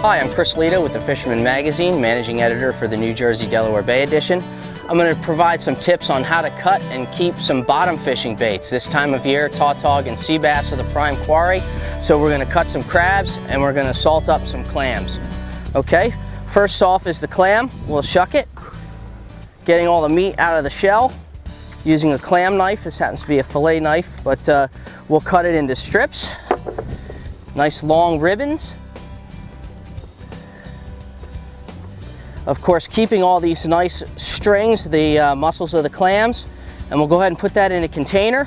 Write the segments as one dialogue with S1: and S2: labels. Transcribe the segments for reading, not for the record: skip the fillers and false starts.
S1: Hi, I'm Chris Lido with the Fisherman magazine, managing editor for the New Jersey Delaware Bay edition. I'm going to provide some tips on how to cut and keep some bottom fishing baits. This time of year, tautog and sea bass are the prime quarry, so we're going to cut some crabs and we're going to salt up some clams. Okay, first off is the clam. We'll shuck it, getting all the meat out of the shell using a clam knife. This happens to be a fillet knife, but we'll cut it into strips, nice long ribbons. Of course, keeping all these nice strings, the muscles of the clams, and we'll go ahead and put that in a container.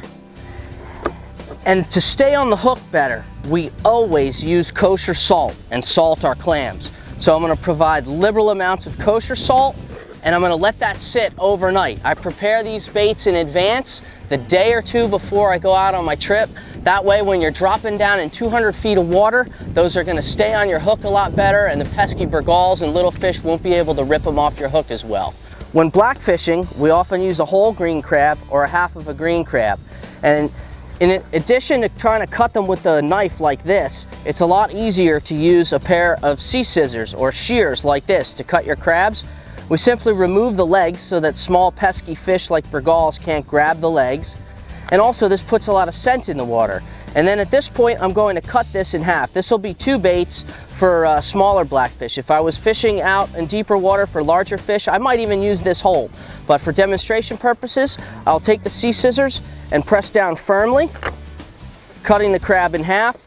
S1: And to stay on the hook better, we always use kosher salt and salt our clams. So I'm going to provide liberal amounts of kosher salt, and I'm going to let that sit overnight. I prepare these baits in advance, the day or two before I go out on my trip. That way, when you're dropping down in 200 feet of water, those are going to stay on your hook a lot better, and the pesky burgalls and little fish won't be able to rip them off your hook as well. When black fishing, we often use a whole green crab or a half of a green crab. And in addition to trying to cut them with a knife like this, it's a lot easier to use a pair of sea scissors or shears like this to cut your crabs. We simply remove the legs so that small pesky fish like burgalls can't grab the legs. And also, this puts a lot of scent in the water. And then at this point, I'm going to cut this in half. This will be two baits for smaller blackfish. If I was fishing out in deeper water for larger fish, I might even use this whole. But for demonstration purposes, I'll take the sea scissors and press down firmly, cutting the crab in half,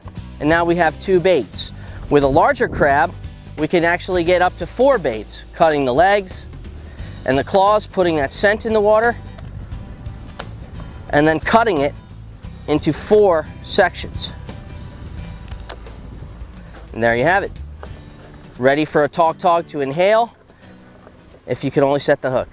S1: and now we have two baits. With a larger crab, we can actually get up to 4 baits, cutting the legs and the claws, putting that scent in the water, and then cutting it into 4 sections. And there you have it. Ready for a tautog to inhale if you can only set the hook.